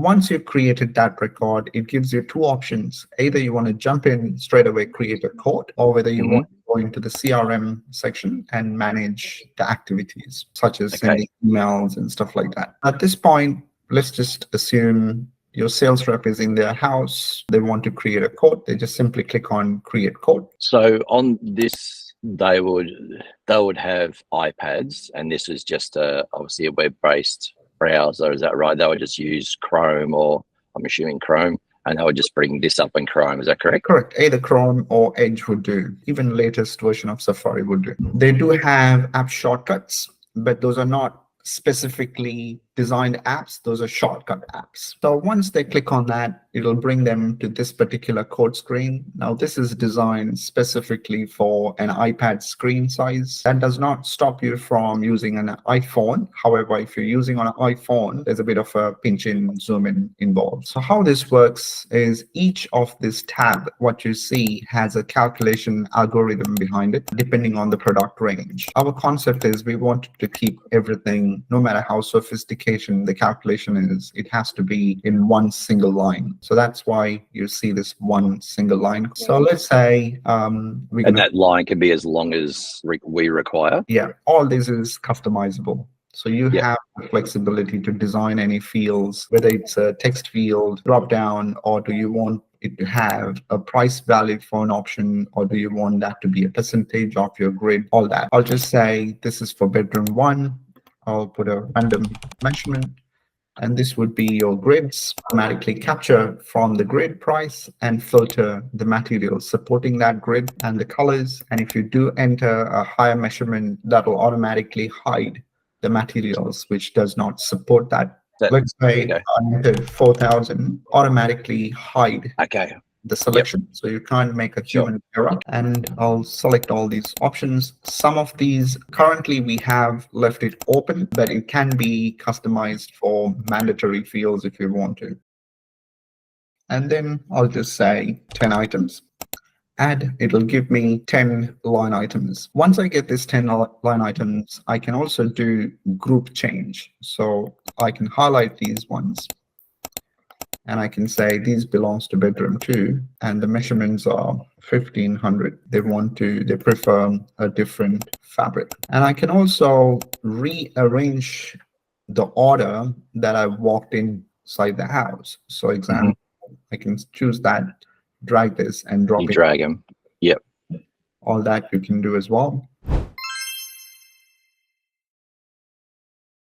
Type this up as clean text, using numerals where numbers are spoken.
once you've created that record, it gives you two options. Either you want to jump in straight away, create a code, or whether you want to go into the CRM section and manage the activities, such as sending emails and stuff like that. At this point, let's just assume your sales rep is in their house. They want to create a code. They just simply click on create code. So on this, they would have iPads, and this is just obviously a web-based browser. Is that right? They would just use Chrome, or I'm assuming Chrome, and they would just bring this up in Chrome. Is that correct? Correct. Either Chrome or Edge would do. Even latest version of Safari would do. They do have app shortcuts, but those are not specifically designed apps. Those are shortcut apps. So once they click on that, it'll bring them to this particular code screen. Now, this is designed specifically for an iPad screen size. That does not stop you from using an iPhone. However, if you're using on an iPhone, there's a bit of a pinch in, zoom in involved. So how this works is each of this tab, what you see, has a calculation algorithm behind it, depending on the product range. Our concept is we want to keep everything, no matter how sophisticated the calculation is, it has to be in one single line. So that's why you see this one single line. So let's say that line can be as long as we require. Yeah, all this is customizable. So you have the flexibility to design any fields, whether it's a text field, drop down, or do you want it to have a price value for an option, or do you want that to be a percentage of your grid, all that. I'll just say this is for bedroom 1. I'll put a random measurement, and this would be your grids. Automatically capture from the grid price and filter the materials supporting that grid and the colors. And if you do enter a higher measurement, that will automatically hide the materials which does not support that. Let's say I entered 4,000, automatically hide the selection. So you can't make a human error. And I'll select all these options. Some of these currently we have left it open, but it can be customized for mandatory fields if you want to. And then I'll just say 10 items. Add, it'll give me 10 line items. Once I get this 10 line items, I can also do group change. So I can highlight these ones, and I can say these belongs to bedroom 2, and the measurements are 1500. They prefer a different fabric. And I can also rearrange the order that I walked inside the house. So example, I can choose that, drag this and drop it. Drag them. Yep. All that you can do as well.